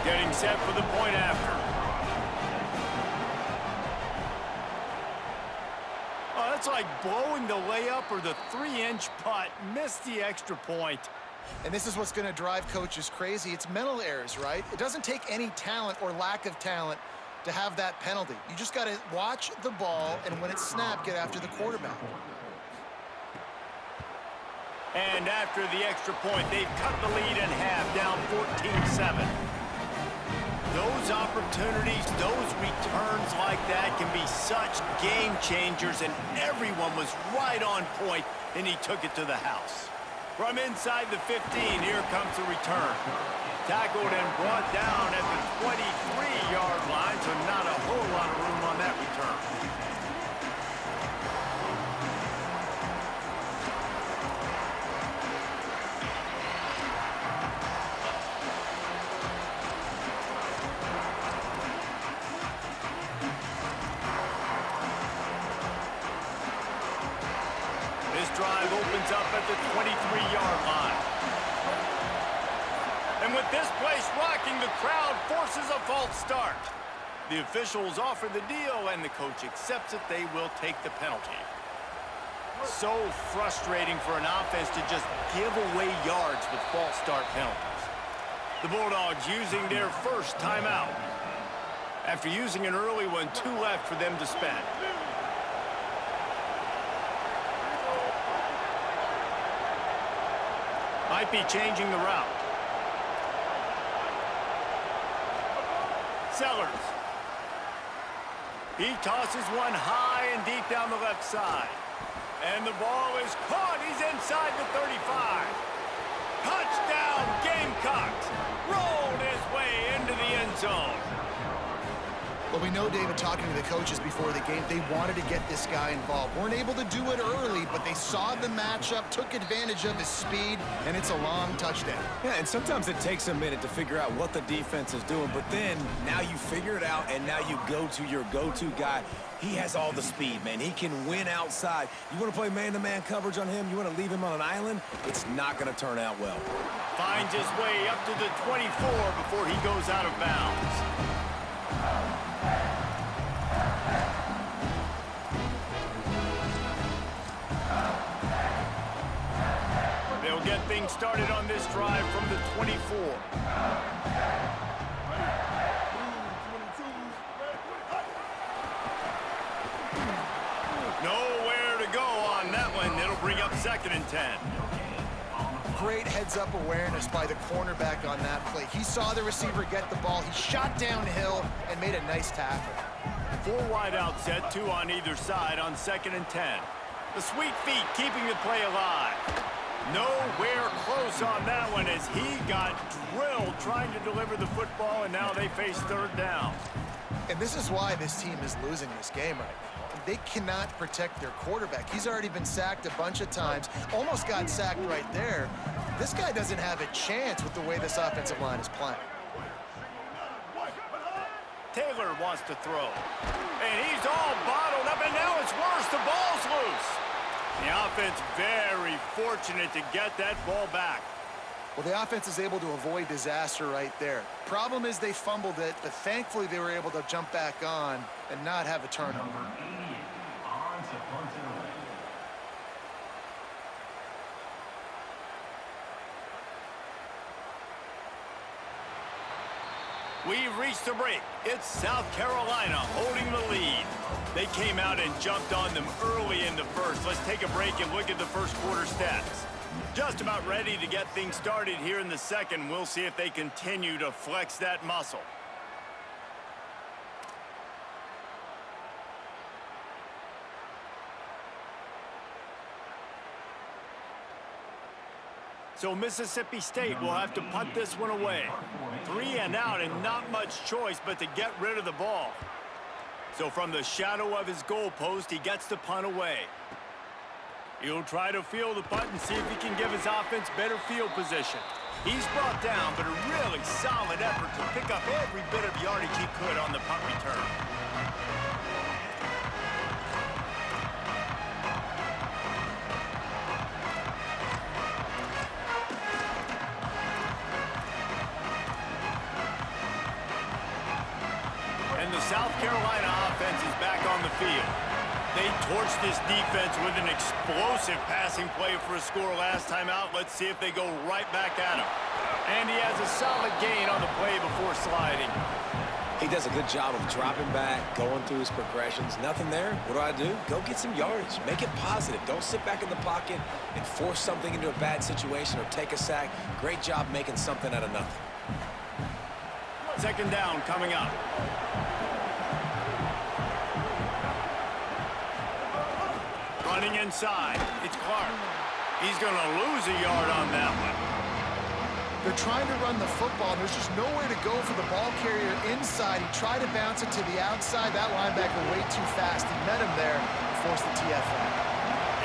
Getting set for the point after. Oh, that's like blowing the layup or the 3-inch putt. Missed the extra point. And this is what's going to drive coaches crazy. It's mental errors, right? It doesn't take any talent or lack of talent to have that penalty. You just got to watch the ball, and when it's snapped, get after the quarterback. And after the extra point, they've cut the lead in half, down 14-7. Those opportunities, those returns like that can be such game changers, and everyone was right on point, and he took it to the house. From inside the 15, here comes the return. Tackled and brought down at the 23-yard line, so not a whole lot of room on that return. Drive opens up at the 23-yard line. And with this place rocking, the crowd forces a false start. The officials offer the deal, and the coach accepts it. They will take the penalty. So frustrating for an offense to just give away yards with false start penalties. The Bulldogs using their first timeout. After using an early one, 2 left for them to spend. Might be changing the route. Sellers. He tosses one high and deep down the left side. And the ball is caught. He's inside the 35. Touchdown, Gamecocks. Rolled his way into the end zone. Well, we know, David, talking to the coaches before the game, they wanted to get this guy involved. Weren't able to do it early, but they saw the matchup, took advantage of his speed, and it's a long touchdown. Yeah, and sometimes it takes a minute to figure out what the defense is doing, but then now you figure it out, and now you go to your go-to guy. He has all the speed, man. He can win outside. You want to play man-to-man coverage on him? You want to leave him on an island? It's not going to turn out well. Finds his way up to the 24 before he goes out of bounds. They'll get things started on this drive from the 24. Nowhere to go on that one. It'll bring up 2nd and 10. Great heads-up awareness by the cornerback on that play. He saw the receiver get the ball. He shot downhill and made a nice tackle. 4 wide out set, 2 on either side on 2nd and 10. The sweet feet keeping the play alive. Nowhere close on that one as he got drilled trying to deliver the football, and now they face 3rd down. And this is why this team is losing this game right now. They cannot protect their quarterback. He's already been sacked a bunch of times, almost got sacked right there. This guy doesn't have a chance with the way this offensive line is playing. Taylor wants to throw. And he's all bottled up, and now it's worse. The ball's loose. The offense very fortunate to get that ball back. Well, the offense is able to avoid disaster right there. Problem is they fumbled it, but thankfully they were able to jump back on and not have a turnover. We've reached the break. It's South Carolina holding the lead. They came out and jumped on them early in the first. Let's take a break and look at the first quarter stats. Just about ready to get things started here in the second. We'll see if they continue to flex that muscle. So Mississippi State will have to punt this one away. 3 and out and not much choice but to get rid of the ball. So from the shadow of his goalpost, he gets the punt away. He'll try to field the punt and see if he can give his offense better field position. He's brought down, but a really solid effort to pick up every bit of yardage he could on the punt return. the South Carolina offense is back on the field. They torched this defense with an explosive passing play for a score last time out. Let's see if they go right back at him. And he has a solid gain on the play before sliding. He does a good job of dropping back, going through his progressions. Nothing there. What do? Go get some yardage. Make it positive. Don't sit back in the pocket and force something into a bad situation or take a sack. Great job making something out of nothing. Second down coming up. Running inside. It's Clark. He's going to lose a yard on that one. They're trying to run the football. There's just nowhere to go for the ball carrier inside. He tried to bounce it to the outside. That linebacker way too fast. He met him there and forced the TFL.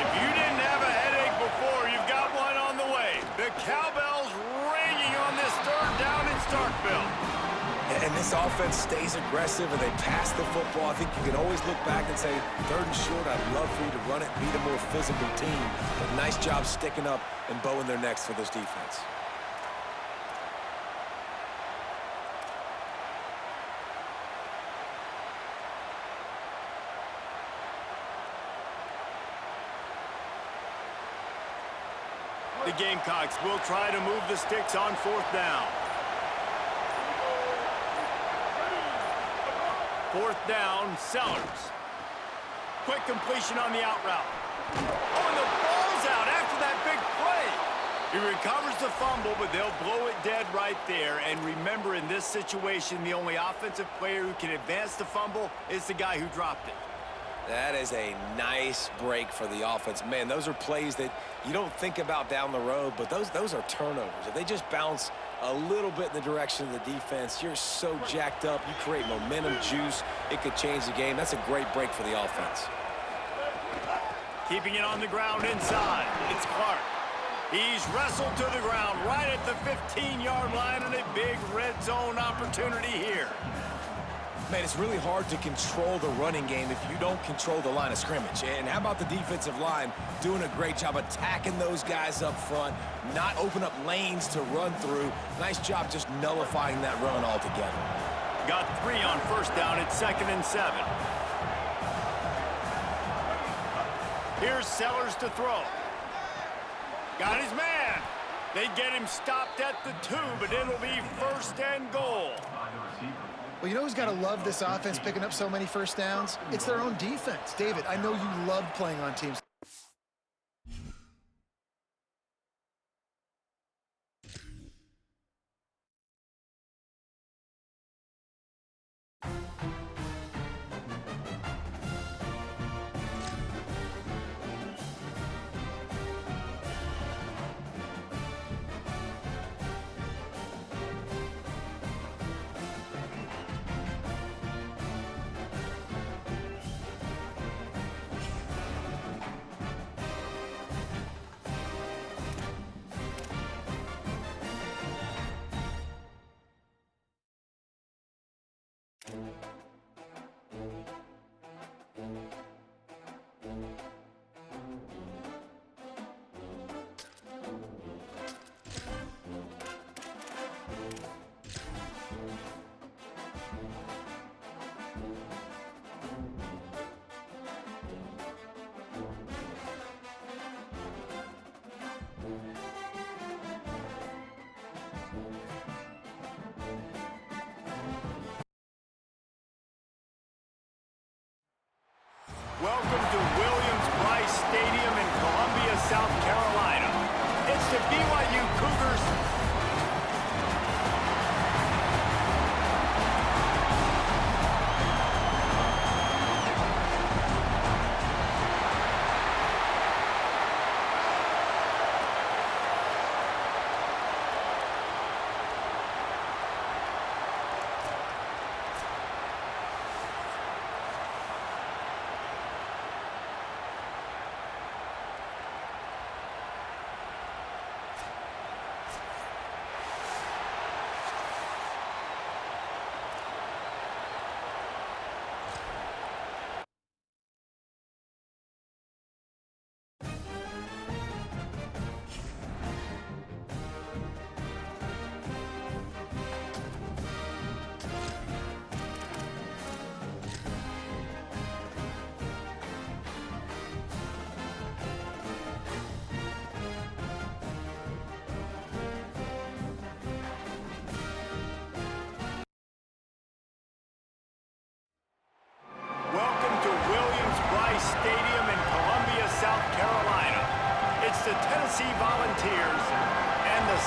If you didn't have a headache before, you've got one on the way. The cowbell's ringing on this third down in Starkville. And this offense stays aggressive and they pass the football. I think you can always look back and say, third and short, I'd love for you to run it, be the more physical team. But nice job sticking up and bowing their necks for this defense. The Gamecocks will try to move the sticks on fourth down. Fourth down, Sellers. Quick completion on the out route. Oh, and the ball's out after that big play. He recovers the fumble, but they'll blow it dead right there. And remember, in this situation, the only offensive player who can advance the fumble is the guy who dropped it. That is a nice break for the offense. Man, those are plays that you don't think about down the road, but those are turnovers. If they just bounce a little bit in the direction of the defense, you're so jacked up. You create momentum, juice. It could change the game. That's a great break for the offense. Keeping it on the ground inside. It's Clark. He's wrestled to the ground right at the 15-yard line, and a big red zone opportunity here. Man, it's really hard to control the running game if you don't control the line of scrimmage. And how about the defensive line doing a great job attacking those guys up front, not open up lanes to run through. Nice job just nullifying that run altogether. Got 3 on first down at 2nd and 7. Here's Sellers to throw. Got his man. They get him stopped at the 2, but it'll be 1st and goal. Well, you know who's got to love this offense picking up so many first downs? It's their own defense. David, I know you love playing on teams. Welcome to Williams-Brice Stadium in Columbia, South Carolina. It's the BYU Cougars.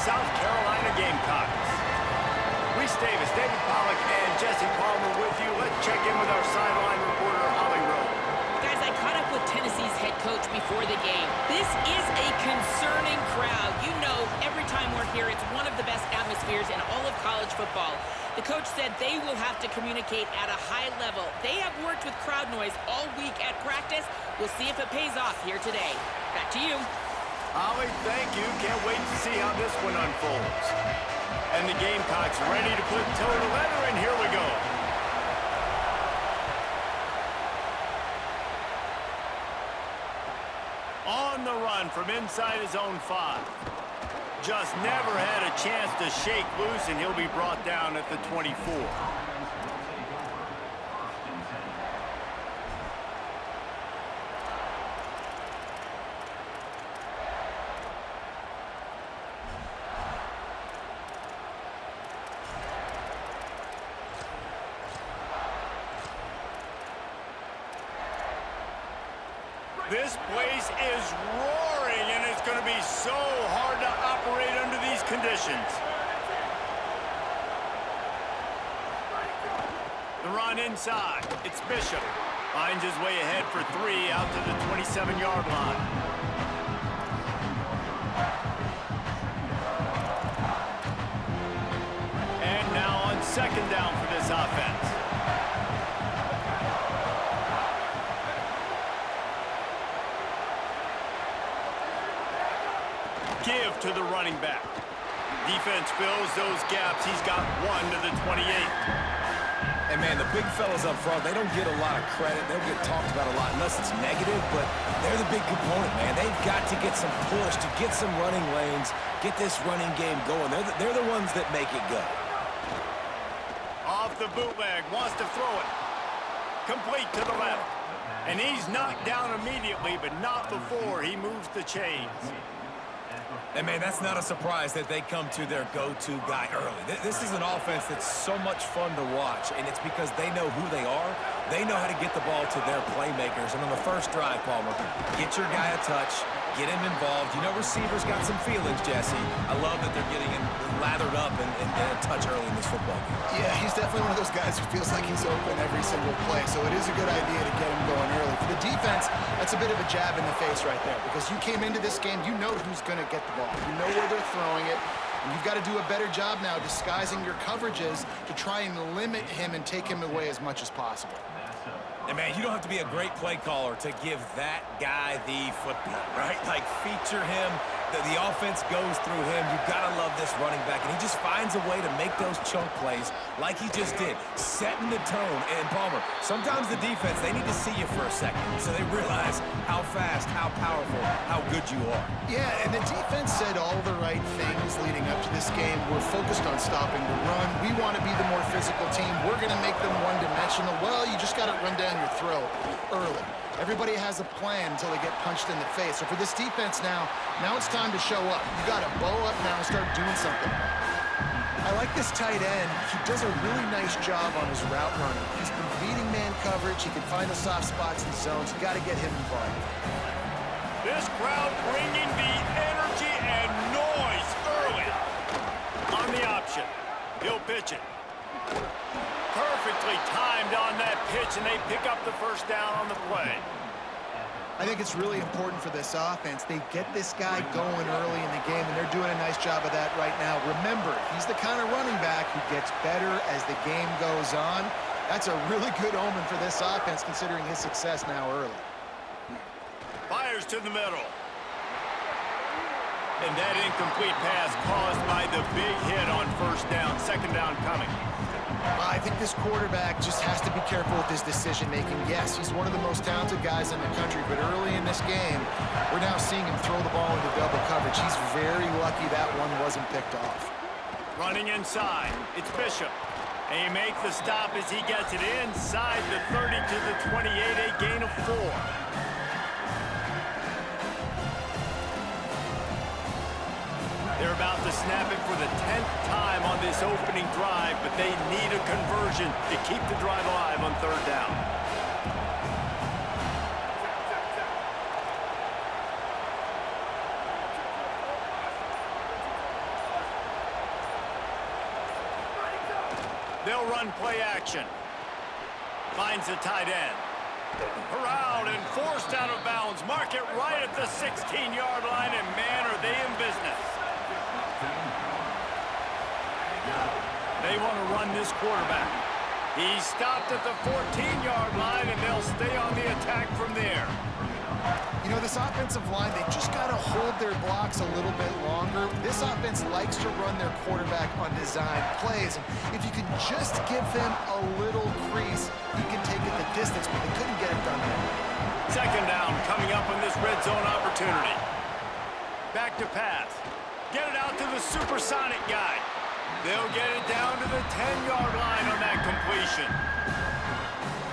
South Carolina Gamecocks. Reese Davis, David Pollack, and Jesse Palmer with you. Let's check in with our sideline reporter, Holly Rowe. Guys, I caught up with Tennessee's head coach before the game. This is a concerning crowd. You know, every time we're here, it's one of the best atmospheres in all of college football. The coach said they will have to communicate at a high level. They have worked with crowd noise all week at practice. We'll see if it pays off here today. Back to you. Holly, thank you. Can't wait to see how this one unfolds. And the Gamecocks ready to put toe to leather, and here we go. On the run from inside his own 5. Just never had a chance to shake loose, and he'll be brought down at the 24. This place is roaring, and it's going to be so hard to operate under these conditions. The run inside. It's Bishop. Finds his way ahead for 3 out to the 27-yard line. And now on second down for this offense. Give to the running back. Defense fills those gaps. He's got 1 to the 28. And, man, the big fellas up front, they don't get a lot of credit. They don't get talked about a lot unless it's negative, but they're the big component, man. They've got to get some push, to get some running lanes, get this running game going. They're the ones that make it go. Off the bootleg, wants to throw it. Complete to the left. And he's knocked down immediately, but not before he moves the chains. And, man, that's not a surprise that they come to their go-to guy early. This is an offense that's so much fun to watch, and it's because they know who they are. They know how to get the ball to their playmakers. And on the first drive, Palmer, get your guy a touch, get him involved. You know, receivers got some feelings, Jesse. I love that they're getting lathered up and a touch early in this football game. Yeah, he's definitely one of those guys who feels like he's open every single play, so it is a good idea to get him going early. For the defense, that's a bit of a jab in the face right there, because you came into this game, you know who's going to get the ball. You know where they're throwing it, and you've got to do a better job now disguising your coverages to try and limit him and take him away as much as possible. And, man, you don't have to be a great play caller to give that guy the football, right? Like, feature him. The offense goes through him. You've got to love this running back. And he just finds a way to make those chunk plays like he just did, setting the tone. And, Palmer, sometimes the defense, they need to see you for a second so they realize how fast, how powerful, how good you are. Yeah, and the defense said all the right things leading up to this game. We're focused on stopping the run. We want to be the more physical team. We're going to make them one-dimensional. Well, you just got to run down your throat early. Everybody has a plan until they get punched in the face. So for this defense now it's time to show up. You got to bow up now and start doing something. I like this tight end. He does a really nice job on his route running. He's been beating man coverage. He can find the soft spots and zones. You got to get him involved. This crowd bringing the energy and noise early. On the option, he'll pitch it. Perfectly timed on that pitch, and they pick up the first down on the play. I think it's really important for this offense. They get this guy going early in the game, and they're doing a nice job of that right now. Remember, he's the kind of running back who gets better as the game goes on. That's a really good omen for this offense, considering his success now early. Fires to the middle. And that incomplete pass caused by the big hit on first down. Second down coming. I think this quarterback just has to be careful with his decision-making. Yes, he's one of the most talented guys in the country, but early in this game, we're now seeing him throw the ball into double coverage. He's very lucky that one wasn't picked off. Running inside, it's Bishop. And he makes the stop as he gets it inside the 30 to the 28, a gain of 4. They're about to snap it for the 10th time on this opening drive, but they need a conversion to keep the drive alive on third down. They'll run play action. Finds the tight end. Corralled and forced out of bounds. Mark it right at the 16-yard line, and man, are they in business. They want to run this quarterback. He's stopped at the 14-yard line, and they'll stay on the attack from there. You know, this offensive line, they just got to hold their blocks a little bit longer. This offense likes to run their quarterback on design plays. And if you can just give them a little crease, you can take it the distance, but they couldn't get it done there. Second down coming up on this red zone opportunity. Back to pass. Get it out to the supersonic guy. They'll get it down to the 10-yard line on that completion.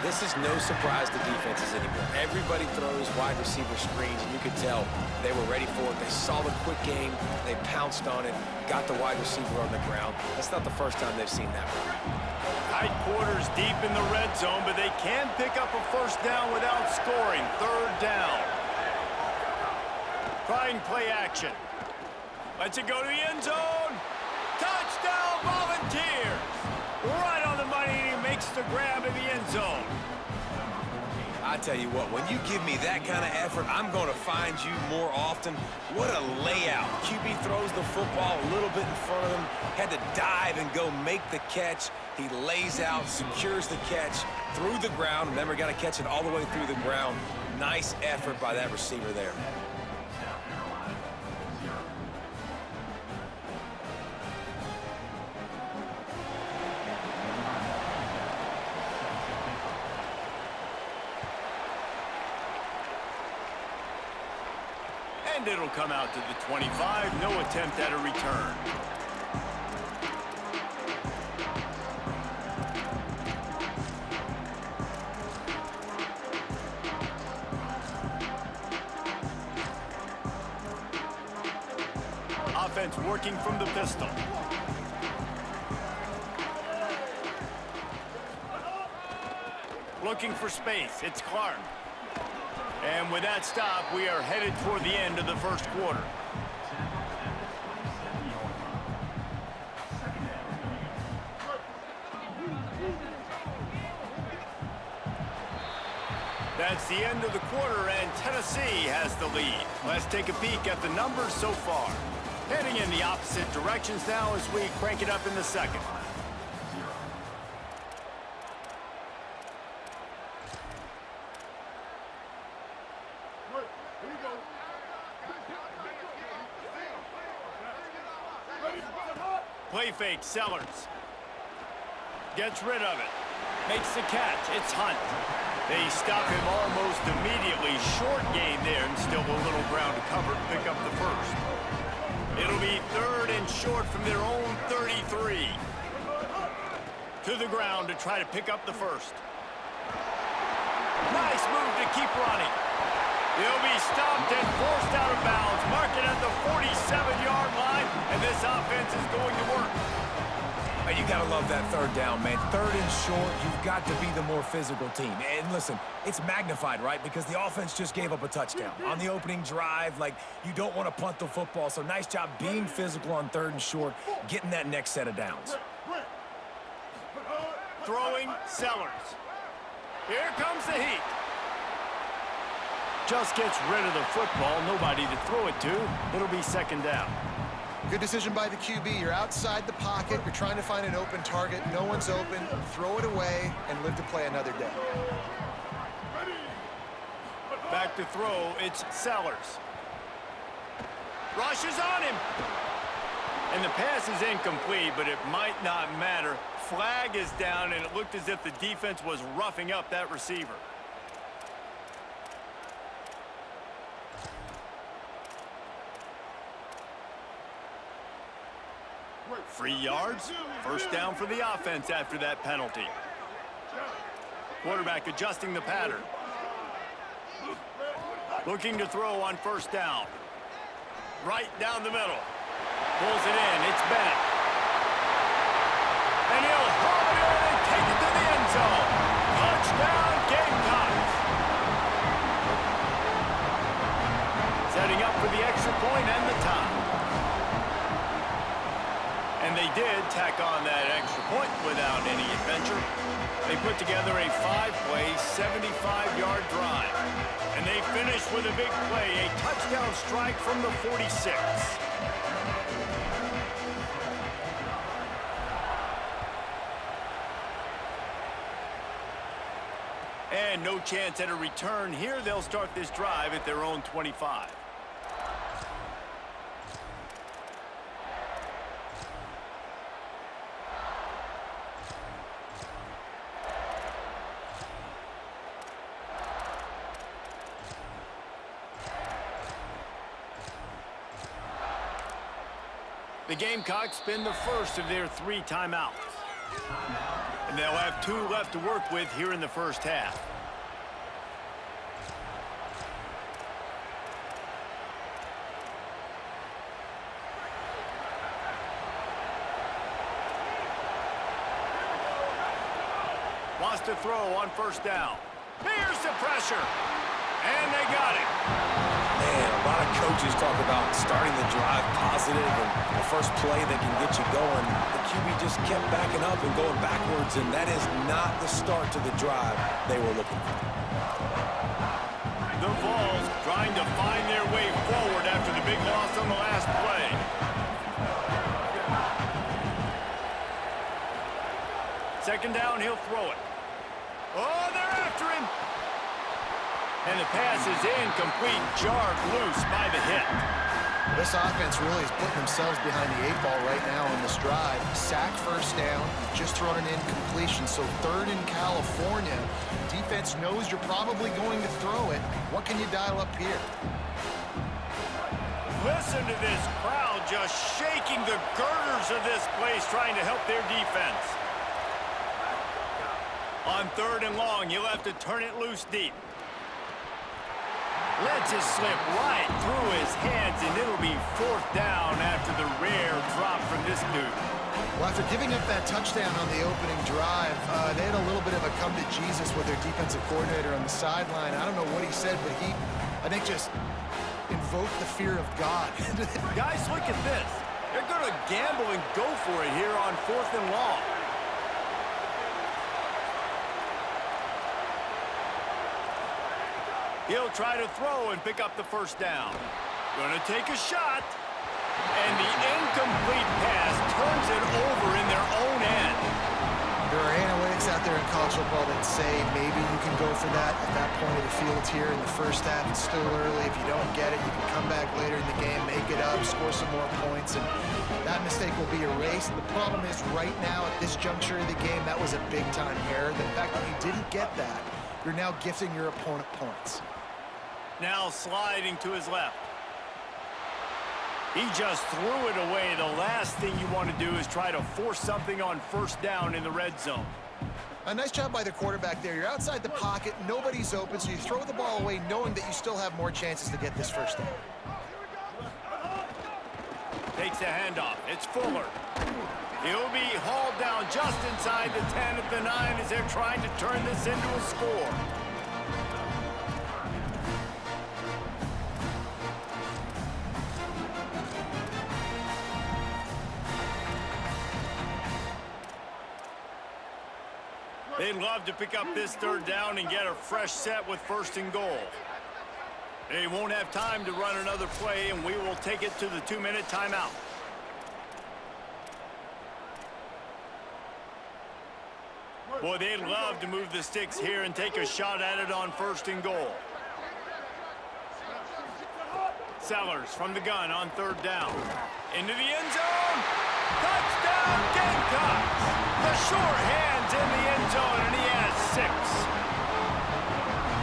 This is no surprise to defenses anymore. Everybody throws wide receiver screens, and you could tell they were ready for it. They saw the quick game. They pounced on it, got the wide receiver on the ground. That's not the first time they've seen that one. Tight quarters deep in the red zone, but they can pick up a first down without scoring. Third down. Trying play action. Lets it go to the end zone. Touchdown, Volunteers! Right on the money, and he makes the grab in the end zone. I tell you what, when you give me that kind of effort, I'm going to find you more often. What a layout. QB throws the football a little bit in front of him, had to dive and go make the catch. He lays out, secures the catch through the ground. Remember, got to catch it all the way through the ground. Nice effort by that receiver there. And it'll come out to the 25. No attempt at a return. Offense working from the pistol. Looking for space. It's Clark. And with that stop, we are headed toward the end of the first quarter. That's the end of the quarter, and Tennessee has the lead. Let's take a peek at the numbers so far. Heading in the opposite directions now as we crank it up in the second. Play fake, Sellers. Gets rid of it. Makes the catch. It's Hunt. They stop him almost immediately. Short gain there, and still a little ground to cover to pick up the first. It'll be third and short from their own 33. To the ground to try to pick up the first. Nice move to keep running. They'll be stopped and forced out of bounds. Mark it at the 47-yard line, and this offense is going to work. And you got to love that third down, man. Third and short, you've got to be the more physical team. And listen, it's magnified, right? Because the offense just gave up a touchdown on the opening drive. Like, you don't want to punt the football. So nice job being physical on third and short, getting that next set of downs. Throwing, Sellers. Here comes the heat. Just gets rid of the football. Nobody to throw it to. It'll be second down. Good decision by the QB. You're outside the pocket. You're trying to find an open target. No one's open. Throw it away and live to play another day. Back to throw. It's Sellers. Rushes on him. And the pass is incomplete, but it might not matter. Flag is down, and it looked as if the defense was roughing up that receiver. Free yards. First down for the offense after that penalty. Quarterback adjusting the pattern. Looking to throw on first down. Right down the middle. Pulls it in. It's Bennett. And he'll haul it in and take it to the end zone. Touchdown, Gamecocks. Setting up for the extra point and the tie. And they did tack on that extra point without any adventure. They put together a 5-play, 75-yard drive. And they finished with a big play, a touchdown strike from the 46. And no chance at a return here. They'll start this drive at their own 25. The Gamecocks spend the first of their 3 timeouts. And they'll have 2 left to work with here in the first half. Wants to throw on first down. Here's the pressure. And they got it. Man, a lot of coaches talk about starting the drive positive and the first play that can get you going. The QB just kept backing up and going backwards, and that is not the start to the drive they were looking for. The Vols trying to find their way forward after the big loss on the last play. Second down, he'll throw it. Oh, they're after him. And the pass is incomplete, jarred loose by the hit. This offense really is putting themselves behind the 8 ball right now on this drive. Sack first down, just thrown an incompletion, so 3rd in California. Defense knows you're probably going to throw it. What can you dial up here? Listen to this crowd just shaking the girders of this place trying to help their defense. On 3rd and long, you'll have to turn it loose deep. Lets it slip right through his hands, and it'll be 4th down after the rare drop from this dude. Well, after giving up that touchdown on the opening drive, they had a little bit of a come to Jesus with their defensive coordinator on the sideline. I don't know what he said, but he, I think, just invoked the fear of God. Guys, look at this. They're going to gamble and go for it here on 4th and long. He'll try to throw and pick up the first down. Gonna take a shot. And the incomplete pass turns it over in their own end. There are analytics out there in college football that say maybe you can go for that at that point of the field here in the first half. It's still early. If you don't get it, you can come back later in the game, make it up, score some more points, and that mistake will be erased. The problem is right now at this juncture of the game, that was a big-time error. The fact that you didn't get that, you're now gifting your opponent points. Now sliding to his left. He just threw it away. The last thing you want to do is try to force something on first down in the red zone. A nice job by the quarterback there. You're outside the pocket, nobody's open, so you throw the ball away knowing that you still have more chances to get this first down. Takes the handoff. It's Fuller. He'll be hauled down just inside the 10 at the 9 as they're trying to turn this into a score. They'd love to pick up this 3rd down and get a fresh set with 1st and goal. They won't have time to run another play, and we will take it to the 2-minute timeout. Boy, they'd love to move the sticks here and take a shot at it on 1st and goal. Sellers from the gun on 3rd down. Into the end zone. Touchdown, Gamecocks! The sure hands in the end zone, and he has 6.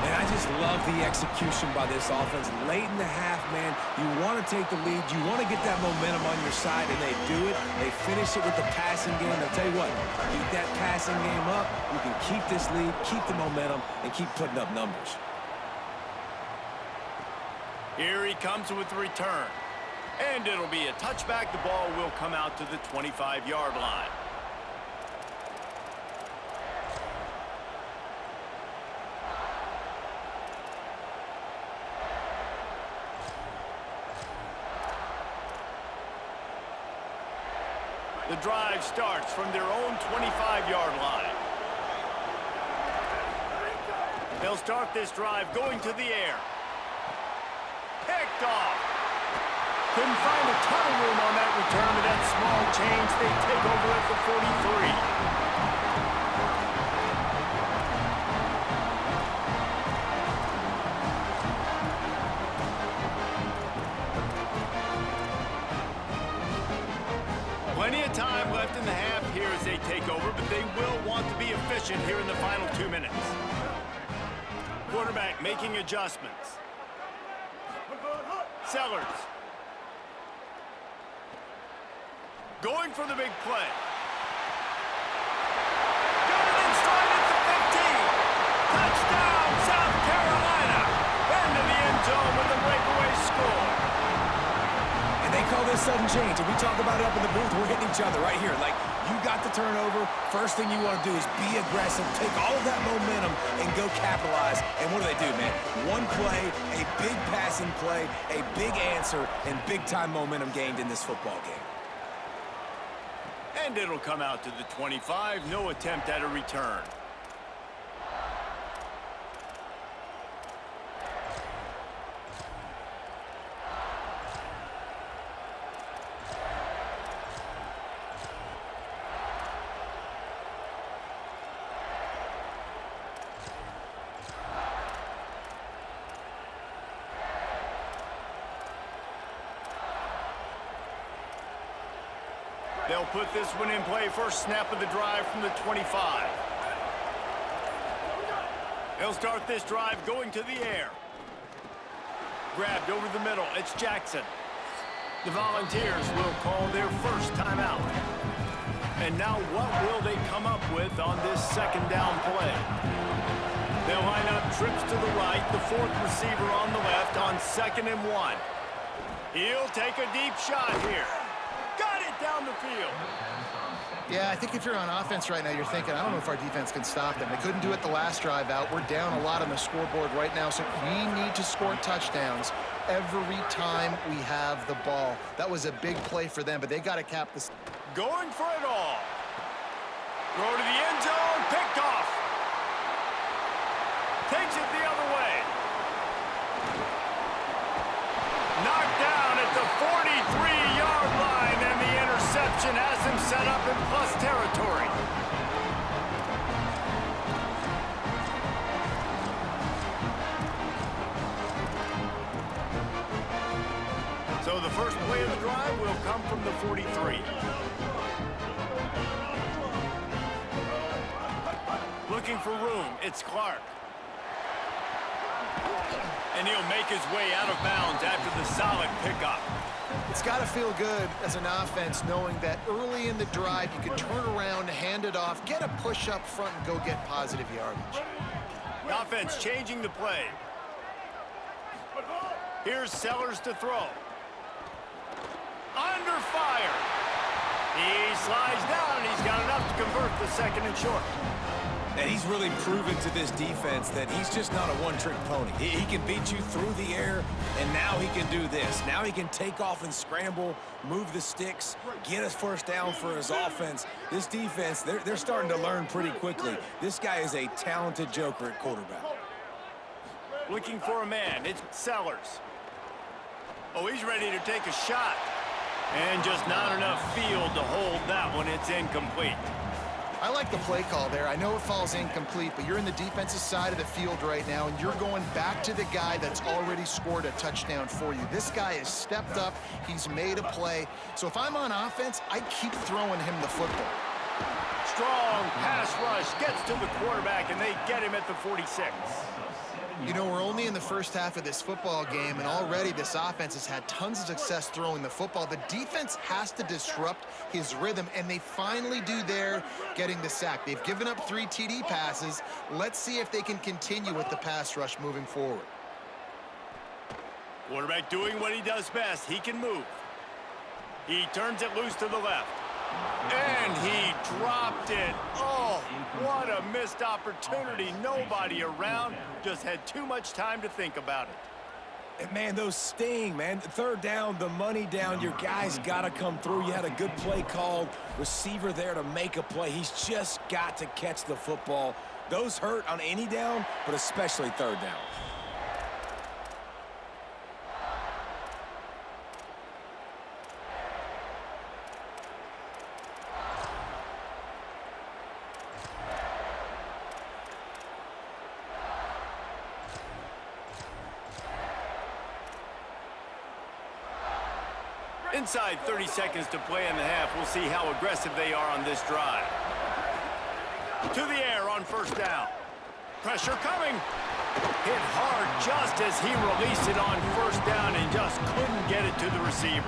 And I just love the execution by this offense. Late in the half, man, you want to take the lead. You want to get that momentum on your side, and they do it. They finish it with the passing game. I'll tell you what, keep that passing game up. You can keep this lead, keep the momentum, and keep putting up numbers. Here he comes with the return. And it'll be a touchback. The ball will come out to the 25-yard line. The drive starts from their own 25-yard line. They'll start this drive going to the air. Picked off. Couldn't find a ton of room on that return with that small change. They take over at the 43. Plenty of time left in the half here as they take over, but they will want to be efficient here in the final 2 minutes. Quarterback making adjustments. Sellers. Going for the big play. Got it in stride at the 15. Touchdown, South Carolina. Into the end zone with a breakaway score. And they call this sudden change. And we talk about it up in the booth. We're hitting each other right here. Like, you got the turnover. First thing you want to do is be aggressive, take all of that momentum, and go capitalize. And what do, man? One play, a big passing play, a big answer, and big-time momentum gained in this football game. And it'll come out to the 25. No attempt at a return. They'll put this one in play. First snap of the drive from the 25. They'll start this drive going to the air. Grabbed over the middle. It's Jackson. The Volunteers will call their first timeout. And now what will they come up with on this second down play? They'll line up trips to the right. The fourth receiver on the left on 2nd and 1. He'll take a deep shot here. Got it down the field. Yeah, I think if you're on offense right now, you're thinking, I don't know if our defense can stop them. They couldn't do it the last drive out. We're down a lot on the scoreboard right now, so we need to score touchdowns every time we have the ball. That was a big play for them, but they got to cap this. Going for it all. Throw to the end zone. Picked off. Takes it the other way. Knocked down at the 43-yard line, and the interception has him set up in plus territory. So the first play of the drive will come from the 43. Looking for room, it's Clark. And he'll make his way out of bounds after the solid pickup. It's got to feel good as an offense knowing that early in the drive you can turn around, hand it off, get a push up front, and go get positive yardage. The offense changing the play. Here's Sellers to throw. Under fire. He slides down, and he's got enough to convert the 2nd and short. And he's really proven to this defense that he's just not a one-trick pony. He can beat you through the air, and now he can do this. Now he can take off and scramble, move the sticks, get us first down for his offense. This defense, they're starting to learn pretty quickly. This guy is a talented joker at quarterback. Looking for a man. It's Sellers. Oh, he's ready to take a shot. And just not enough field to hold that one. It's incomplete. I like the play call there. I know it falls incomplete, but you're in the defensive side of the field right now, and you're going back to the guy that's already scored a touchdown for you. This guy has stepped up. He's made a play. So if I'm on offense, I keep throwing him the football. Strong pass rush gets to the quarterback, and they get him at the 46. You know, we're only in the first half of this football game, and already this offense has had tons of success throwing the football. The defense has to disrupt his rhythm, and they finally do there, getting the sack. They've given up 3 TD passes. Let's see if they can continue with the pass rush moving forward. Quarterback doing what he does best. He can move. He turns it loose to the left. And he dropped it. Oh, what a missed opportunity. Nobody around. Just had too much time to think about it. And man, those sting, man. Third down, the money down. Your guy's got to come through. You had a good play called. Receiver there to make a play. He's just got to catch the football. Those hurt on any down, but especially third down. Inside 30 seconds to play in the half. We'll see how aggressive they are on this drive. To the air on first down. Pressure coming. Hit hard just as he released it on first down and just couldn't get it to the receiver.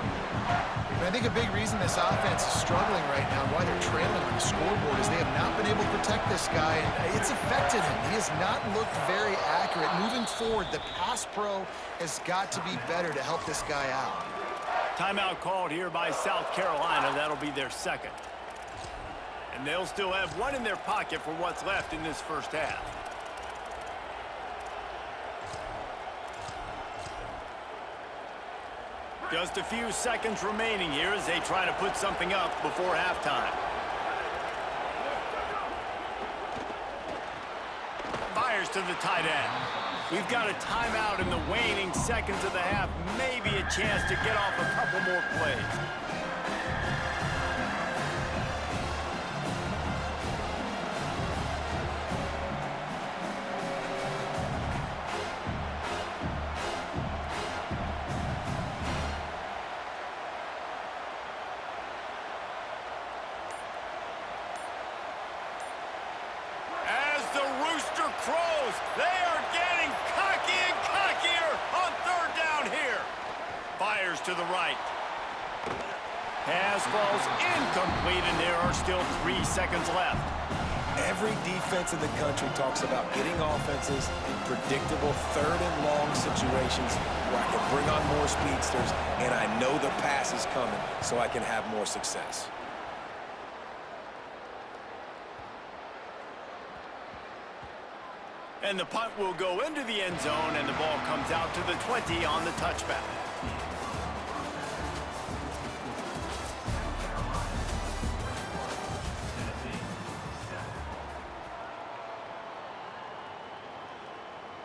And I think a big reason this offense is struggling right now, why they're trailing on the scoreboard, is they have not been able to protect this guy, and it's affected him. He has not looked very accurate. Moving forward, the pass pro has got to be better to help this guy out. Timeout called here by South Carolina. That'll be their second. And they'll still have one in their pocket for what's left in this first half. Just a few seconds remaining here as they try to put something up before halftime. Fires to the tight end. We've got a timeout in the waning seconds of the half. Maybe a chance to get off a couple more plays. As the rooster crows, they are getting cocky and cockier on third down here. Fires to the right. Pass falls incomplete, and there are still 3 seconds left. Every defense in the country talks about getting offenses in predictable third and long situations where I can bring on more speedsters and I know the pass is coming so I can have more success. And the punt will go into the end zone, and the ball comes out to the 20 on the touchback.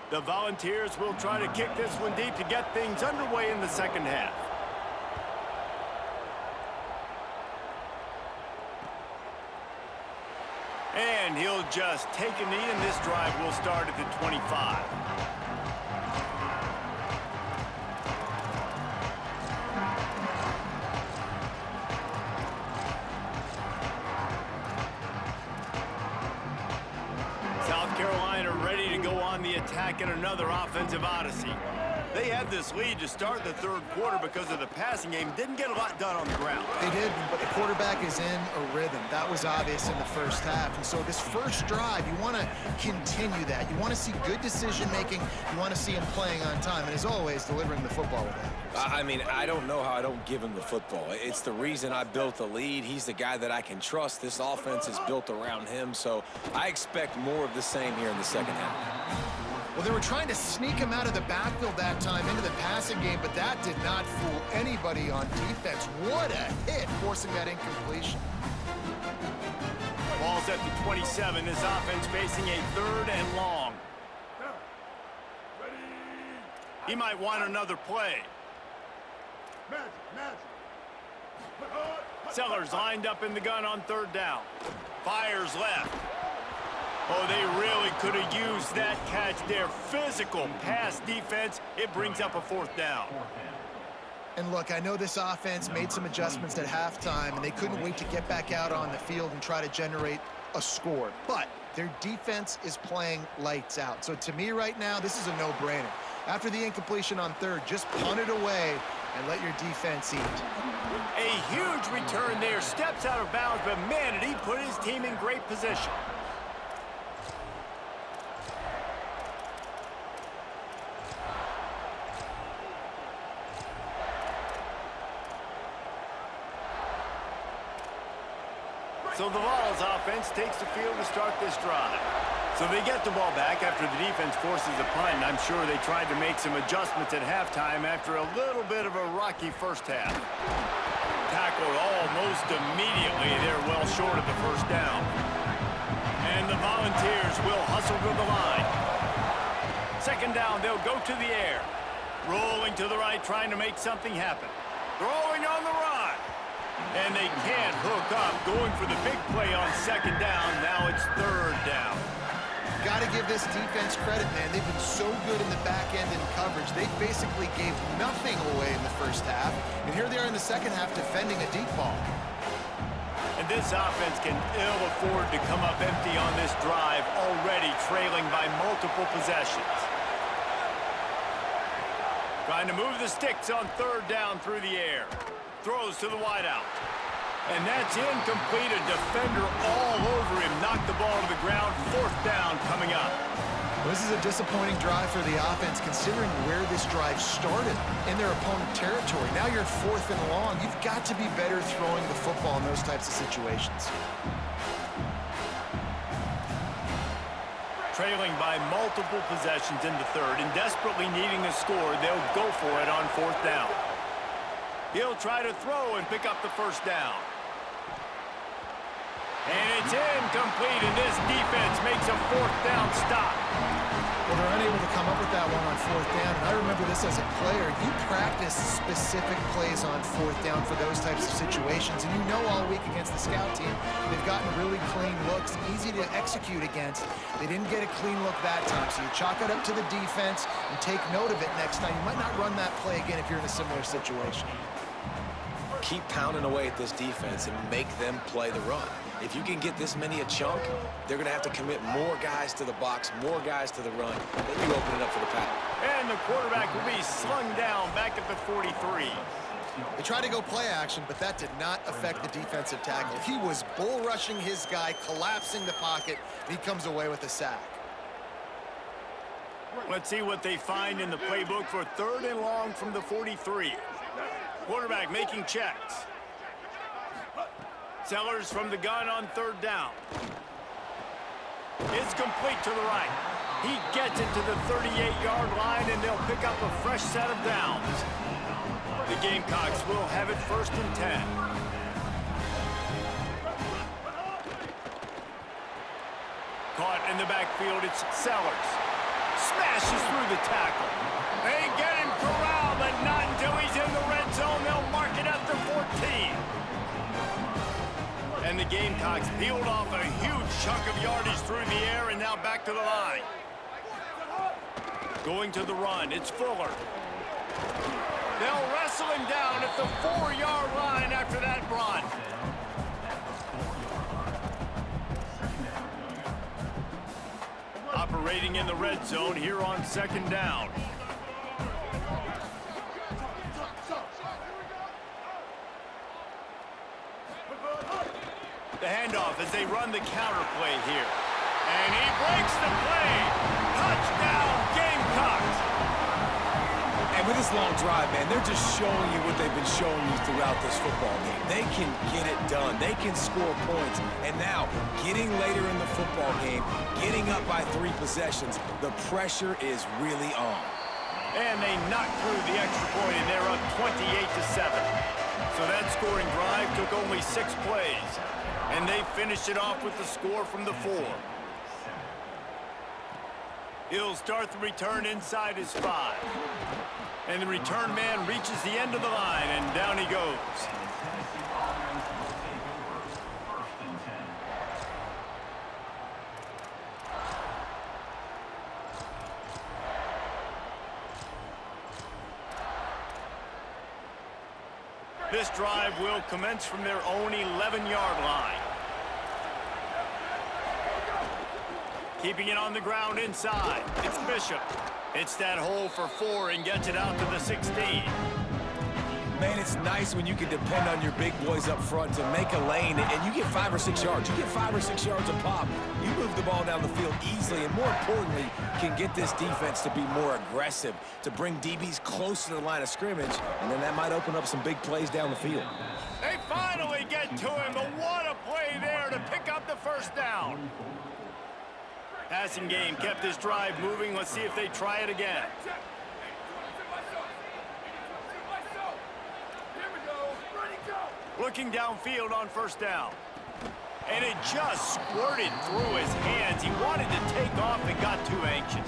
The Volunteers will try to kick this one deep to get things underway in the second half. And he'll just take a knee, and this drive will start at the 25. South Carolina ready to go on the attack in another offensive odyssey. They had this lead to start the third quarter because of the passing game. Didn't get a lot done on the ground. They did, but the quarterback is in a rhythm. That was obvious in the first half. And so this first drive, you want to continue that. You want to see good decision-making. You want to see him playing on time. And as always, delivering the football with accuracy. I mean, I don't know how I don't give him the football. It's the reason I built the lead. He's the guy that I can trust. This offense is built around him. So I expect more of the same here in the second half. Well, they were trying to sneak him out of the backfield that time into the passing game, but that did not fool anybody on defense. What a hit, forcing that incompletion. Ball's at the 27. This offense facing a third and long. He might want another play. Sellers lined up in the gun on third down. Fires left. Oh, they really could have used that catch there. Physical pass defense. It brings up a fourth down. And look, I know this offense made some adjustments at halftime, and they couldn't wait to get back out on the field and try to generate a score. But their defense is playing lights out. So to me right now, this is a no-brainer. After the incompletion on third, just punt it away and let your defense eat. A huge return there. Steps out of bounds, but man, did he put his team in great position. So the Vols offense takes the field to start this drive. So they get the ball back after the defense forces a punt, and I'm sure they tried to make some adjustments at halftime after a little bit of a rocky first half. Tackled almost immediately. They're well short of the first down. And the Volunteers will hustle to the line. Second down, they'll go to the air. Rolling to the right, trying to make something happen. Throwing on the run. And they can't hook up. Going for the big play on second down. Now it's third down. Got to give this defense credit, man. They've been so good in the back end in coverage. They basically gave nothing away in the first half. And here they are in the second half defending a deep ball. And this offense can ill afford to come up empty on this drive, already trailing by multiple possessions. Trying to move the sticks on third down through the air. Throws to the wideout. And that's incomplete. A defender all over him. Knocked the ball to the ground. Fourth down coming up. Well, this is a disappointing drive for the offense, considering where this drive started in their opponent territory. Now you're at fourth and long. You've got to be better throwing the football in those types of situations. Trailing by multiple possessions in the third and desperately needing a score, they'll go for it on fourth down. He'll try to throw and pick up the first down. And it's incomplete, and this defense makes a fourth down stop. Well, they're unable to come up with that one on fourth down, and I remember this as a player. You practice specific plays on fourth down for those types of situations, and you know all week against the scout team, they've gotten really clean looks, easy to execute against. They didn't get a clean look that time, so you chalk it up to the defense and take note of it next time. You might not run that play again if you're in a similar situation. Keep pounding away at this defense and make them play the run. If you can get this many a chunk, they're going to have to commit more guys to the box, more guys to the run. Then you open it up for the pass. And the quarterback will be slung down back at the 43. They tried to go play action, but that did not affect the defensive tackle. He was bull rushing his guy, collapsing the pocket, and he comes away with a sack. Let's see what they find in the playbook for third and long from the 43. Quarterback making checks. Sellers from the gun on third down. It's complete to the right. He gets it to the 38-yard line, and they'll pick up a fresh set of downs. The Gamecocks will have it first and 10. Caught in the backfield, it's Sellers. Smashes through the tackle. They get him corralled, but not until he's in the red zone. They'll mark it at the 14. And the Gamecocks peeled off a huge chunk of yardage through the air, and now back to the line. Going to the run, it's Fuller. They'll wrestle him down at the 4-yard line after that run. Operating in the red zone here on second down. The handoff as they run the counter play here. And he breaks the play. Touchdown, Gamecocks. And with this long drive, man, they're just showing you what they've been showing you throughout this football game. They can get it done. They can score points. And now, getting later in the football game, getting up by 3 possessions, the pressure is really on. And they knock through the extra point, and they're up 28-7. So that scoring drive took only 6 plays. And they finished it off with the score from the 4. He'll start the return inside his 5. And the return man reaches the end of the line, and down he goes. This drive will commence from their own 11-yard line. Keeping it on the ground inside. It's Bishop. Hits that hole for 4 and gets it out to the 16. Man, it's nice when you can depend on your big boys up front to make a lane, and you get 5 or 6 yards. You get 5 or 6 yards a pop. You move the ball down the field easily, and more importantly, can get this defense to be more aggressive, to bring DBs close to the line of scrimmage, and then that might open up some big plays down the field. They finally get to him, but what a play there to to pick up the first down. Passing game kept this drive moving. Let's see if they try it again. Looking downfield on first down. And it just squirted through his hands. He wanted to take off and got too anxious.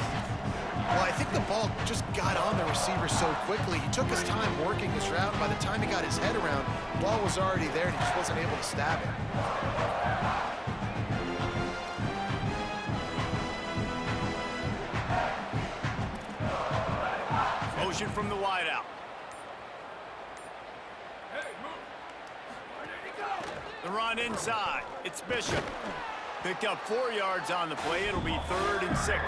Well, I think the ball just got on the receiver so quickly. He took his time working his route. By the time he got his head around, the ball was already there, and he just wasn't able to stab it. Motion from the wideout. The run inside. It's Bishop. Picked up 4 yards on the play. It'll be 3rd and 6.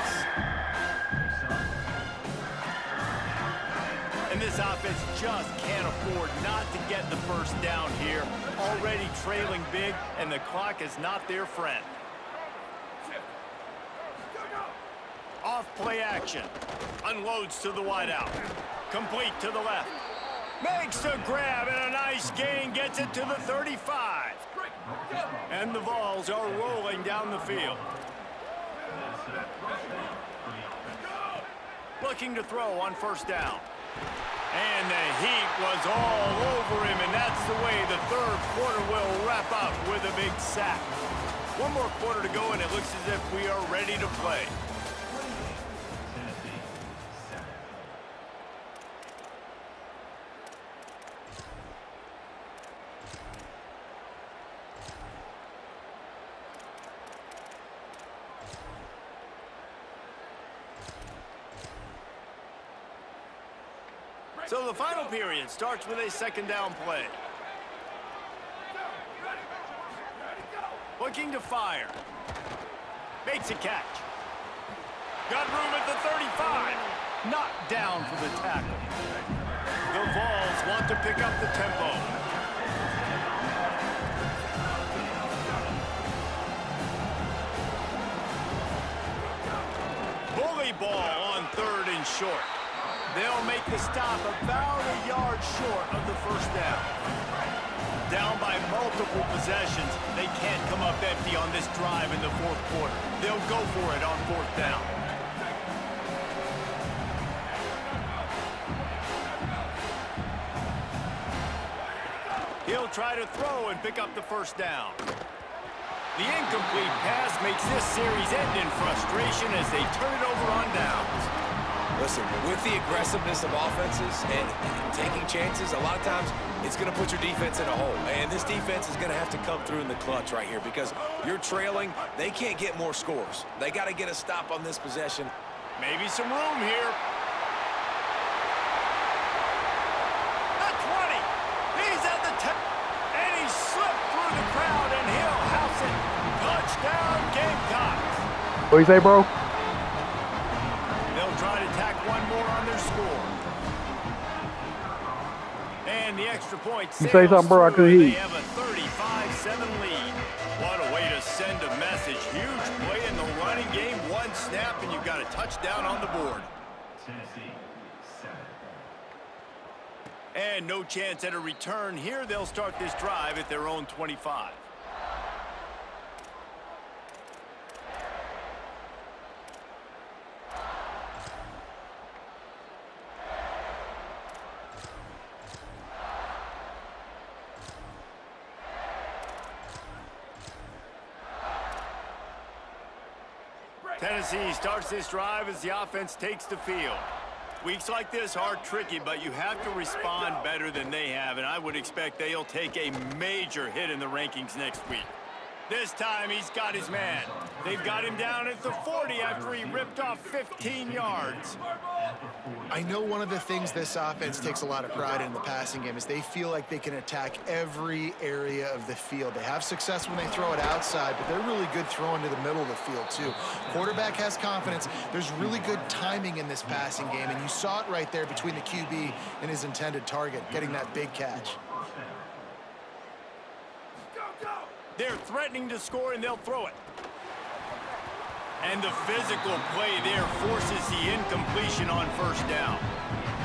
And this offense just can't afford not to get the first down here. Already trailing big, and the clock is not their friend. Off play action. Unloads to the wideout. Complete to the left. Makes the grab, and a nice gain gets it to the 35. And the Vols are rolling down the field. Looking to throw on first down. And the heat was all over him, and that's the way the 3rd quarter will wrap up with a big sack. 1 more quarter to go, and it looks as if we are ready to play. So the final period starts with a 2nd down play. Looking to fire. Makes a catch. Got room at the 35. Knocked down for the tackle. The Vols want to pick up the tempo. Bully ball on 3rd and short. They'll make the stop about a yard short of the first down. Down by multiple possessions, they can't come up empty on this drive in the 4th quarter. They'll go for it on 4th down. He'll try to throw and pick up the first down. The incomplete pass makes this series end in frustration as they turn it over on downs. Listen, with the aggressiveness of offenses and taking chances, a lot of times it's going to put your defense in a hole. And this defense is going to have to come through in the clutch right here because you're trailing. They can't get more scores. They got to get a stop on this possession. Maybe some room here. At 20. He's at the 10. And he slipped through the crowd, and he'll house it. Touchdown, Gamecocks. What you say, bro? They'll try to tack 1 more on their score. And the extra point You say something, bro? I couldn't hear you. They have a 35-7 lead. What a way to send a message. Huge play in the running game. 1 snap, and you've got a touchdown on the board. And no chance at a return here. They'll start this drive at their own 25. Tennessee starts this drive as the offense takes the field. Weeks like this are tricky, but you have to respond better than they have, and I would expect they'll take a major hit in the rankings next week. This time, he's got his man. They've got him down at the 40 after he ripped off 15 yards. I know one of the things this offense takes a lot of pride in the passing game is they feel like they can attack every area of the field. They have success when they throw it outside, but they're really good throwing to the middle of the field, too. Quarterback has confidence. There's really good timing in this passing game, and you saw it right there between the QB and his intended target, getting that big catch. They're threatening to score, and they'll throw it. And the physical play there forces the incompletion on first down.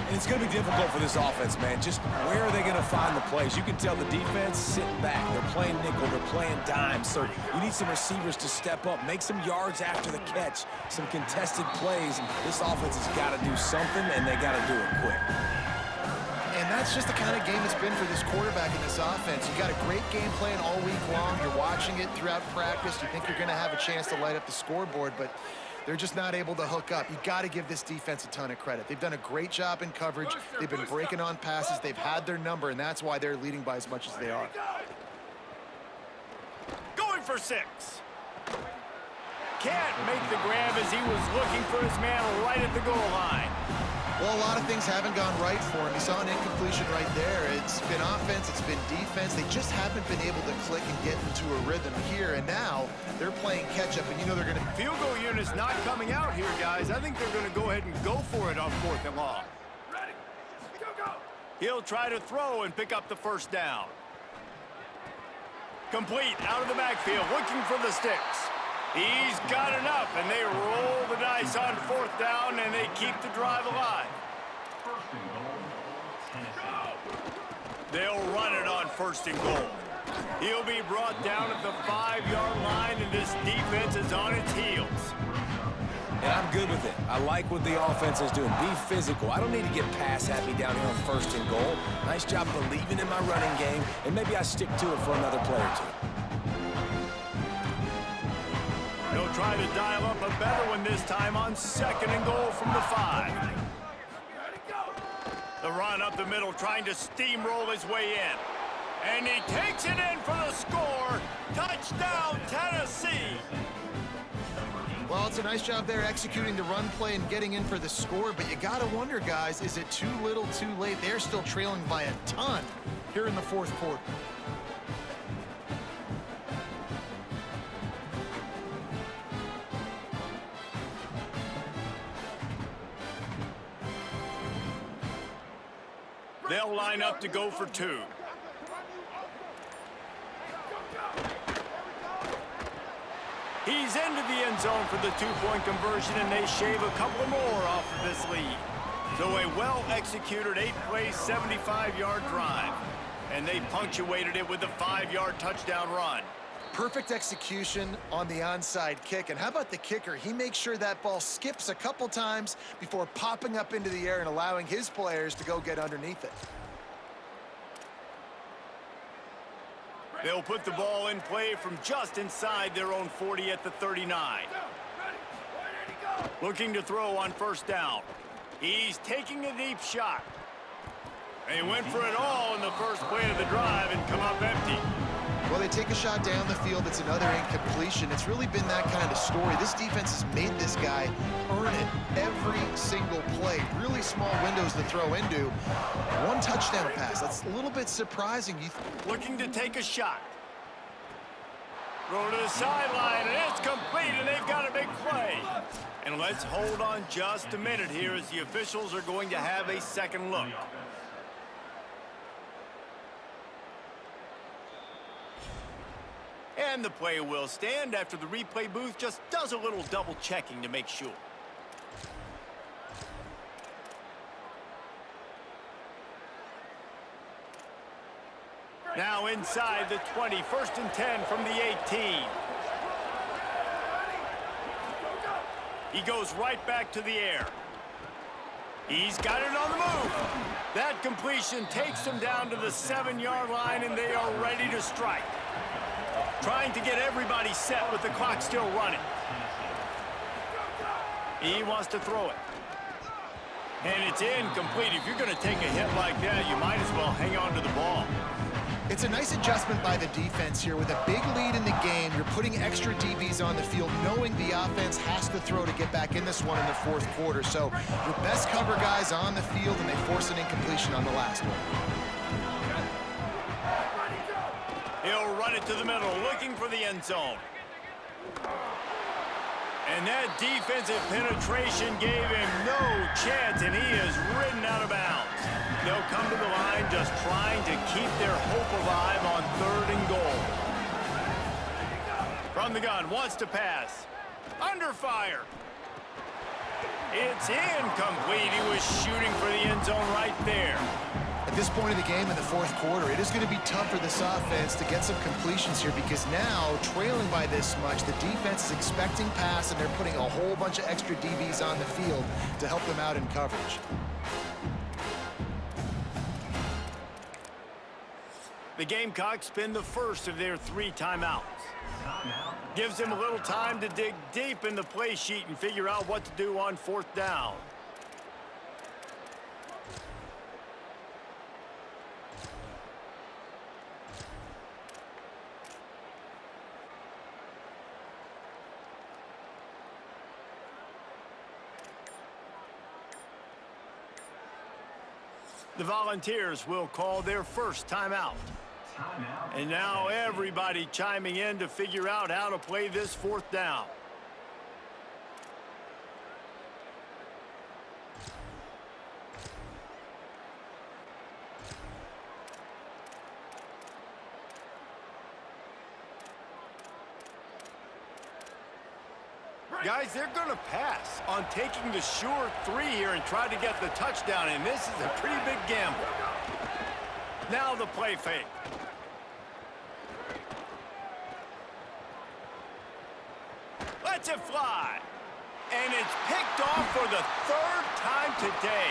And it's going to be difficult for this offense, man. Just where are they going to find the plays? You can tell the defense sitting back. They're playing nickel. They're playing dime. So you need some receivers to step up, make some yards after the catch, some contested plays. This offense has got to do something, and they got to do it quick. And that's just the kind of game it's been for this quarterback in this offense. You got a great game plan all week long. You're watching it throughout practice. You think you're going to have a chance to light up the scoreboard, but they're just not able to hook up. You got to give this defense a ton of credit. They've done a great job in coverage. They've been breaking on passes. They've had their number, and that's why they're leading by as much as they are. Going for 6. Can't make the grab as he was looking for his man right at the goal line. Well, a lot of things haven't gone right for him. He saw an incompletion right there. It's been offense, it's been defense. They just haven't been able to click and get into a rhythm here. And now they're playing catch-up, and you know they're going to... Field goal unit's not coming out here, guys. I think they're going to go ahead and go for it on 4th and long. Ready. Go, go. He'll try to throw and pick up the first down. Complete out of the backfield, looking for the sticks. He's got enough, and they roll the dice on 4th down, and they keep the drive alive. They'll run it on 1st and goal. He'll be brought down at the 5-yard line, and this defense is on its heels. And I'm good with it. I like what the offense is doing. Be physical. I don't need to get pass happy down here on 1st and goal. Nice job believing in my running game, and maybe I stick to it for another play or two. He'll try to dial up a better one this time on 2nd and goal from the 5. The run up the middle, trying to steamroll his way in. And he takes it in for the score. Touchdown, Tennessee. Well, it's a nice job there executing the run play and getting in for the score, but you got to wonder, guys, is it too little too late? They're still trailing by a ton here in the 4th quarter. They'll line up to go for 2. He's into the end zone for the 2-point conversion, and they shave a couple more off of this lead. So a well-executed 8-play, 75-yard drive. And they punctuated it with a 5-yard touchdown run. Perfect execution on the onside kick. And how about the kicker? He makes sure that ball skips a couple times before popping up into the air and allowing his players to go get underneath it. They'll put the ball in play from just inside their own 40 at the 39. Looking to throw on 1st down. He's taking a deep shot. They went for it all in the first play of the drive and come up empty. Well, they take a shot down the field. It's another incompletion. It's really been that kind of story. This defense has made this guy earn it every single play. Really small windows to throw into. 1 touchdown pass. That's a little bit surprising. Looking to take a shot. Throw to the sideline, and it's complete, and they've got a big play. And let's hold on just a minute here as the officials are going to have a second look. And the play will stand after the replay booth just does a little double checking to make sure. Now inside the 20, 1st and 10 from the 18. He goes right back to the air. He's got it on the move. That completion takes him down to the 7-yard line, and they are ready to strike. Trying to get everybody set with the clock still running. He wants to throw it. And it's incomplete. If you're going to take a hit like that, you might as well hang on to the ball. It's a nice adjustment by the defense here. With a big lead in the game, you're putting extra DBs on the field, knowing the offense has to throw to get back in this one in the 4th quarter. So your best cover guys on the field, and they force an incompletion on the last one. He'll run it to the middle, looking for the end zone. And that defensive penetration gave him no chance, and he is ridden out of bounds. They'll come to the line just trying to keep their hope alive on 3rd and goal. From the gun, wants to pass. Under fire. It's incomplete. He was shooting for the end zone right there. At this point of the game in the fourth quarter, it is going to be tough for this offense to get some completions here because now, trailing by this much, the defense is expecting pass, and they're putting a whole bunch of extra DBs on the field to help them out in coverage. The Gamecocks spend the first of their 3 timeouts. Gives them a little time to dig deep in the play sheet and figure out what to do on 4th down. The Volunteers will call their first timeout. And now everybody chiming in to figure out how to play this 4th down. Guys, they're going to pass on taking the sure 3 here and try to get the touchdown, and this is a pretty big gamble. Now the play fake. Lets it fly. And it's picked off for the 3rd time today.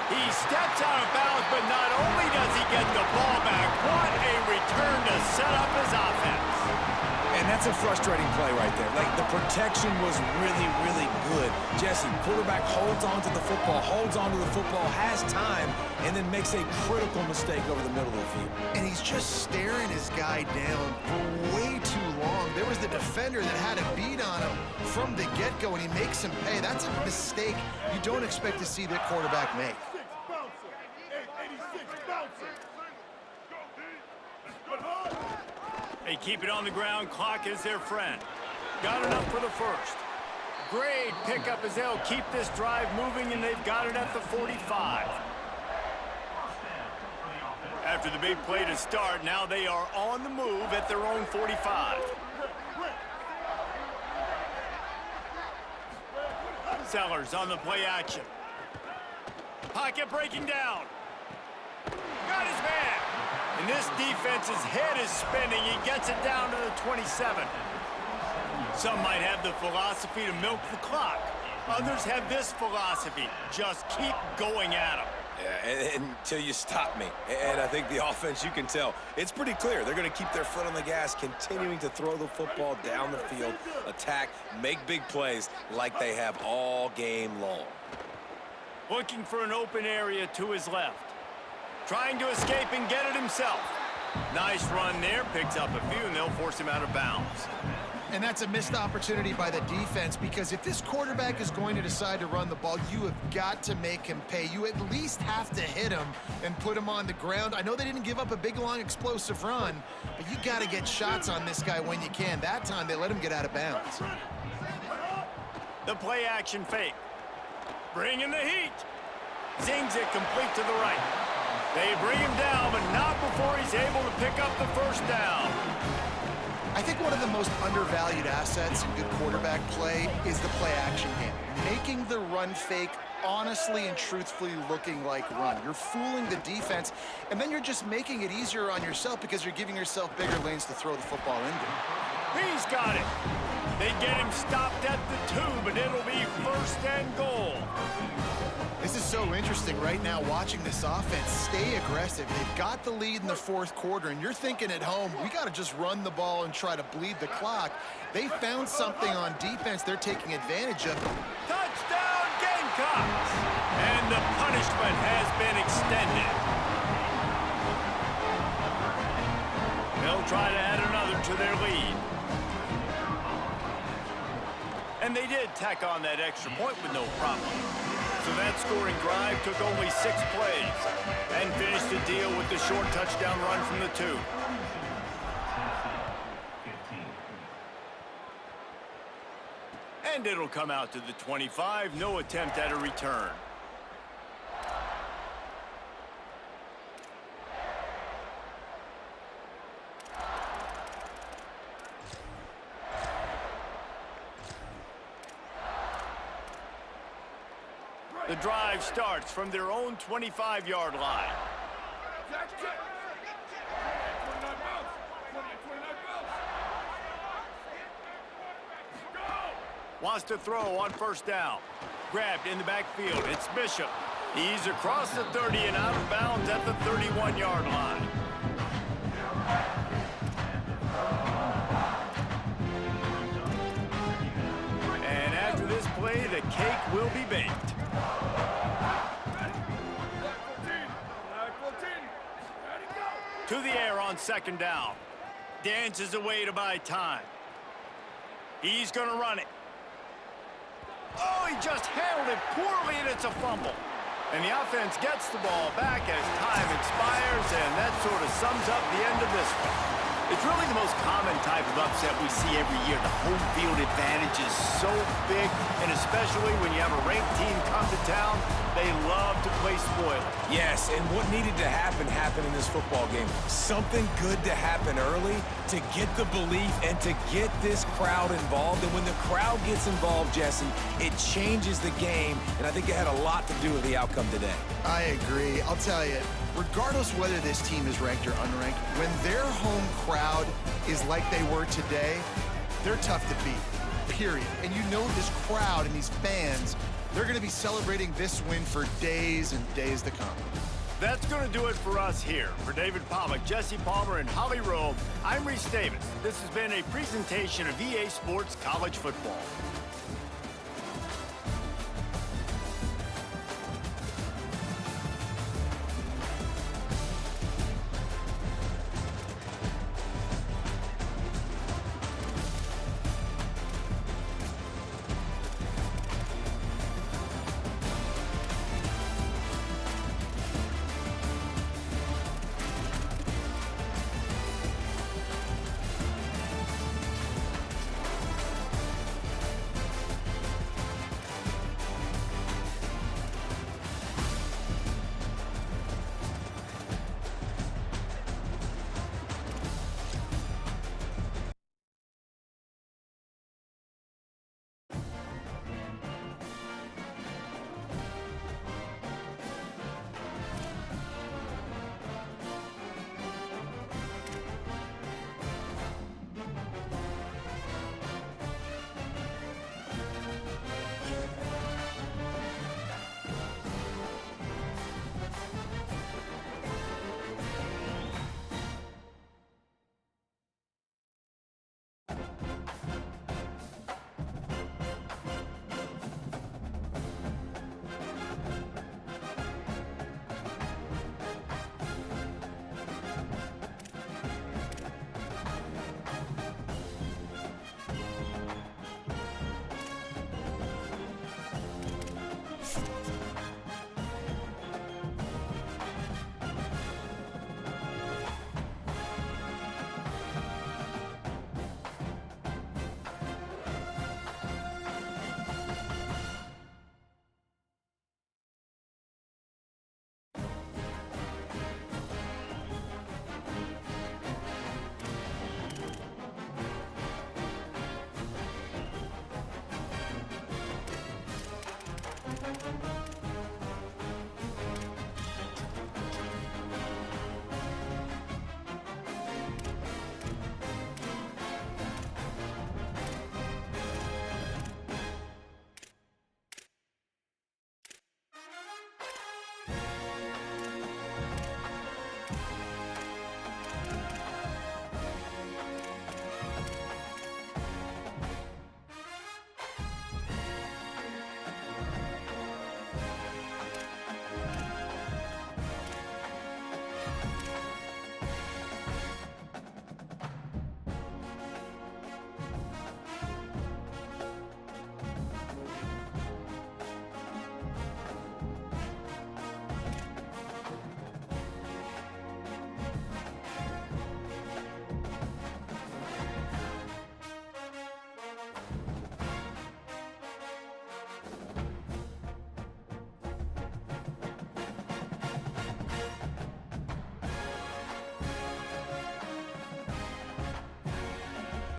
He steps out of bounds, but not only does he get the ball back, what a return to set up his offense. And that's a frustrating play right there. Like, the protection was really, really good. Jesse, quarterback holds on to the football, has time, and then makes a critical mistake over the middle of the field. And he's just staring his guy down for way too long. There was the defender that had a beat on him from the get-go, and he makes him pay. That's a mistake you don't expect to see the quarterback make. They keep it on the ground. Clock is their friend. Got enough for the first. Great pickup as they'll keep this drive moving, and they've got it at the 45. After the big play to start, now they are on the move at their own 45. Sellers on the play action. Pocket breaking down. Got his man. And this defense's head is spinning. He gets it down to the 27. Some might have the philosophy to milk the clock. Others have this philosophy. Just keep going at them. Yeah, until you stop me. And I think the offense, you can tell, it's pretty clear. They're going to keep their foot on the gas, continuing to throw the football down the field, attack, make big plays like they have all game long. Looking for an open area to his left. Trying to escape and get it himself. Nice run there. Picks up a few, and they'll force him out of bounds. And that's a missed opportunity by the defense, because if this quarterback is going to decide to run the ball, you have got to make him pay. You at least have to hit him and put him on the ground. I know they didn't give up a big, long, explosive run, but you got to get shots on this guy when you can. That time, they let him get out of bounds. The play action fake. Bring in the heat. Zings it complete to the right. They bring him down, but not before he's able to pick up the first down. I think one of the most undervalued assets in good quarterback play is the play-action game. Making the run fake honestly and truthfully looking like run. You're fooling the defense, and then you're just making it easier on yourself because you're giving yourself bigger lanes to throw the football into. He's got it. They get him stopped at the 2, but it'll be 1st and goal. This is so interesting right now, watching this offense stay aggressive. They've got the lead in the 4th quarter, and you're thinking at home, we got to just run the ball and try to bleed the clock. They found something on defense they're taking advantage of. Touchdown, Gamecocks! And the punishment has been extended. They'll try to add another to their lead. And they did tack on that extra point with no problem. So that scoring drive took only 6 plays and finished the deal with the short touchdown run from the 2. And it'll come out to the 25. No attempt at a return. The drive starts from their own 25-yard line. Wants to throw on first down. Grabbed in the backfield. It's Bishop. He's across the 30 and out of bounds at the 31-yard line. And after this play, the cake will be baked. To the air on second down. Dances away to buy time. He's going to run it. Oh, he just handled it poorly, and it's a fumble. And the offense gets the ball back as time expires, and that sort of sums up the end of this one. It's really the most common type of upset we see every year. The home field advantage is so big, and especially when you have a ranked team come to town, they love to play spoiler. Yes, and what needed to happen happened in this football game. Something good to happen early to get the belief and to get this crowd involved. And when the crowd gets involved, Jesse, it changes the game, and I think it had a lot to do with the outcome today. I agree. I'll tell you, regardless whether this team is ranked or unranked, when their home crowd is like they were today, they're tough to beat, period. And you know this crowd and these fans, they're going to be celebrating this win for days and days to come. That's going to do it for us here. For David Pollack, Jesse Palmer, and Holly Rowe, I'm Reese Davis. This has been a presentation of EA Sports College Football.